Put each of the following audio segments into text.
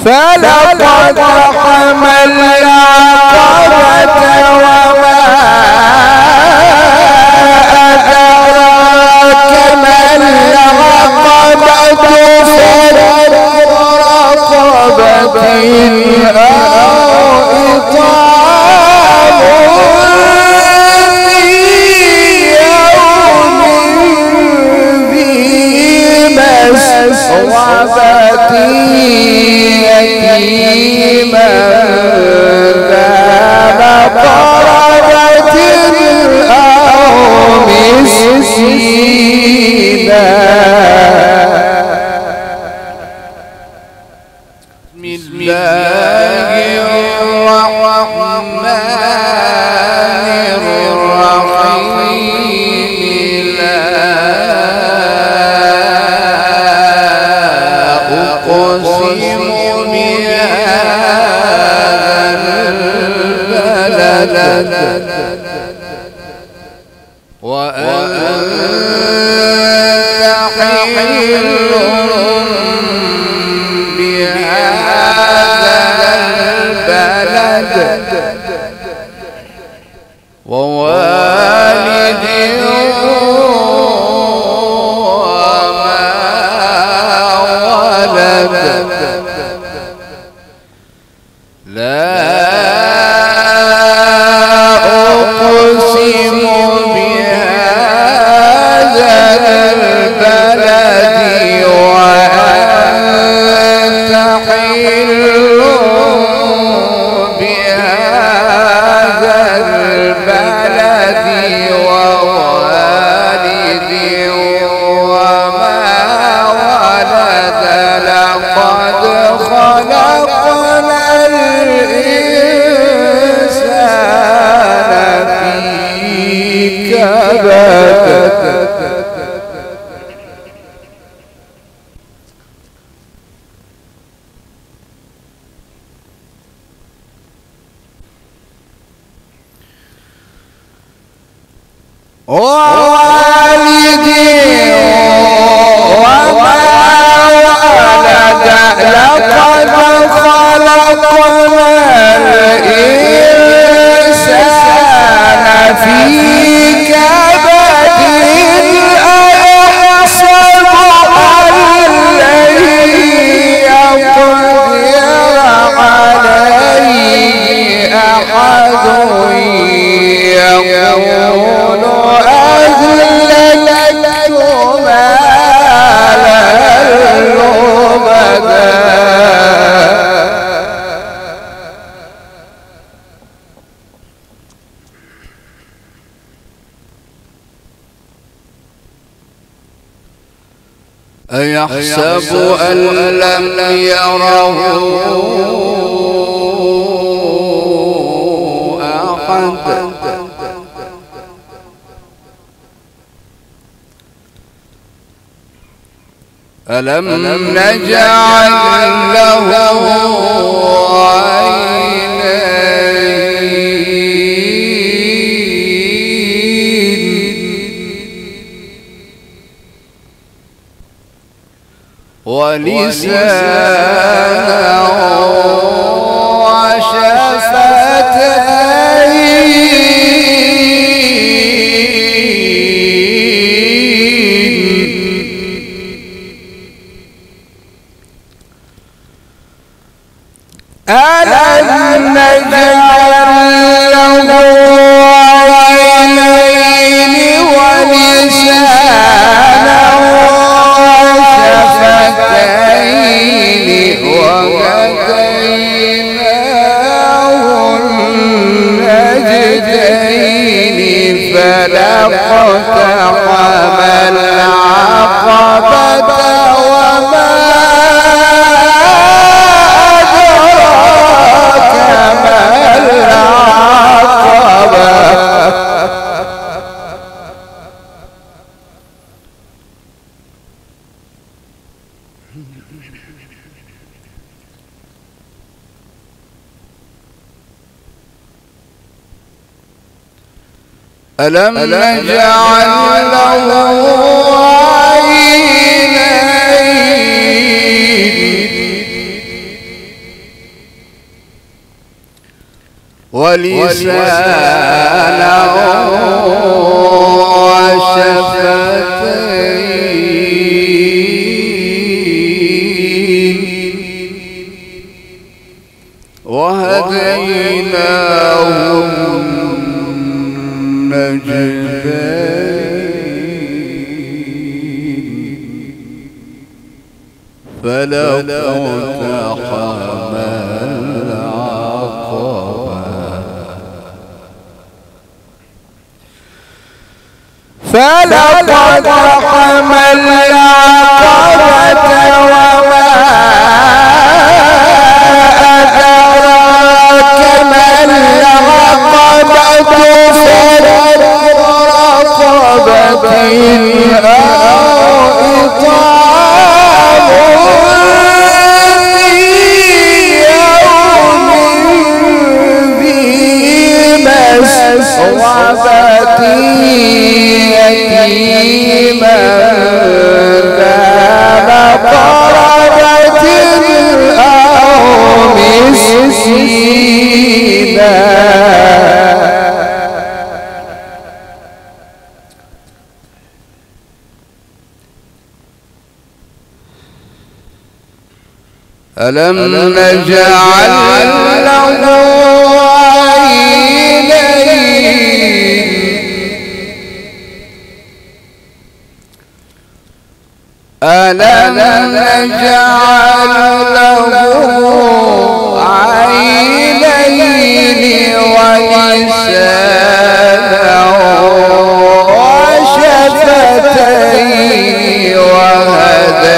فلقد حملنا العقبة وما أدراك ما العقبة فك رقبة أو إطعام في يوم ذي مسغبة يتيما ذا مقربة أو مسكينا. بسم الله الرحمن الرحيم. لا أقسم وأنت حل بهذا البلد ووالد وما ولد. لا أقسم بهذا البلد وأنت حل بهذا البلد ووالد وما ولد. لقد خلقنا الإنسان في كبد. ووالد وما ولد. لقد خلقنا الإنسان في كبد. أيحسب أن لن يقدر عليه أحد. يقول أهلكت مالا لبدا. أيحسب أن لم يره أحد. ألم نجعل له عينين ولسانا ألم نجعل له عينين ولسانا وشفتين وهديناه النجدين. فلاقتحم العقبة وما ألم نجعل له عينين ولسانا وشفتين وهديناه النجدين فلاقتحم العقبة فلاقتحم العقبة وما أدراك ما العقبة فرق رقبة أو إطعام في يوم ذي مسغبة يتيما ذا مقربة أو مسكينا ألم نجعل له عينين ألم نجعل له عينين ولسانا وشفتين وهديناه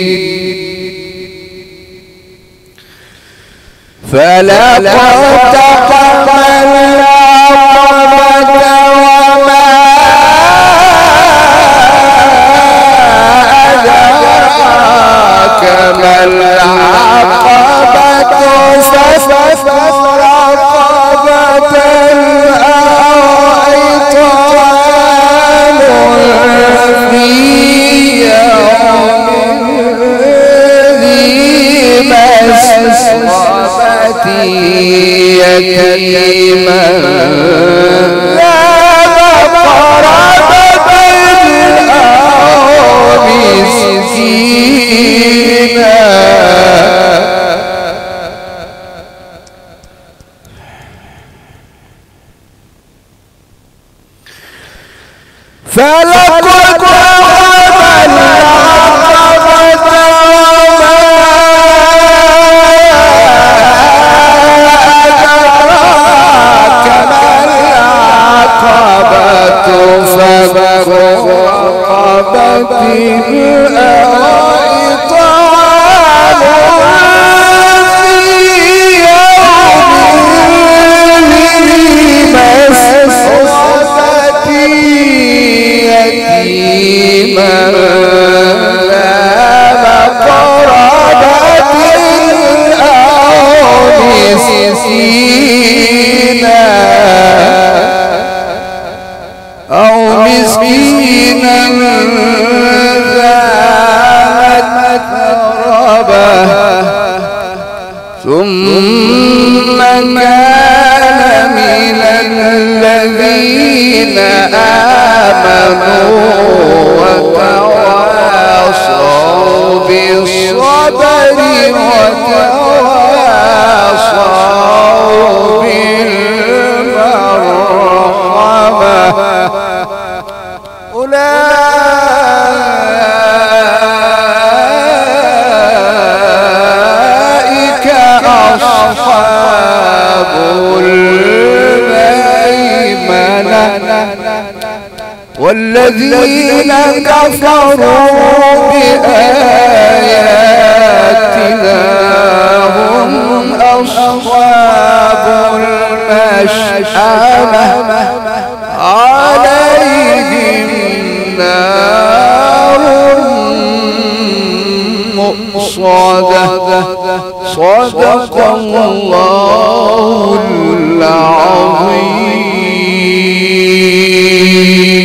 النجدين فلاقتحم العقبة وما أدراك ما العقبة فك رقبة أو إطعام في يوم ذي مسغبة يتيما ذا مقربة أو مسكينا فلاقتحم العقبة وما أدراك ما العقبة فك رقبة أو إطعام في يوم ذي مسغبة يتيما ذا مقربة أو مسكينا ذا متربة ثم كان من الذين آمنوا وتواصوا بالصبر وتواصوا بالمرحمة أولئك أصحاب الميمنة والذين كفروا بآياتنا هم أصحاب المشأمة عليهم نار مؤصدة صدق الله العظيم.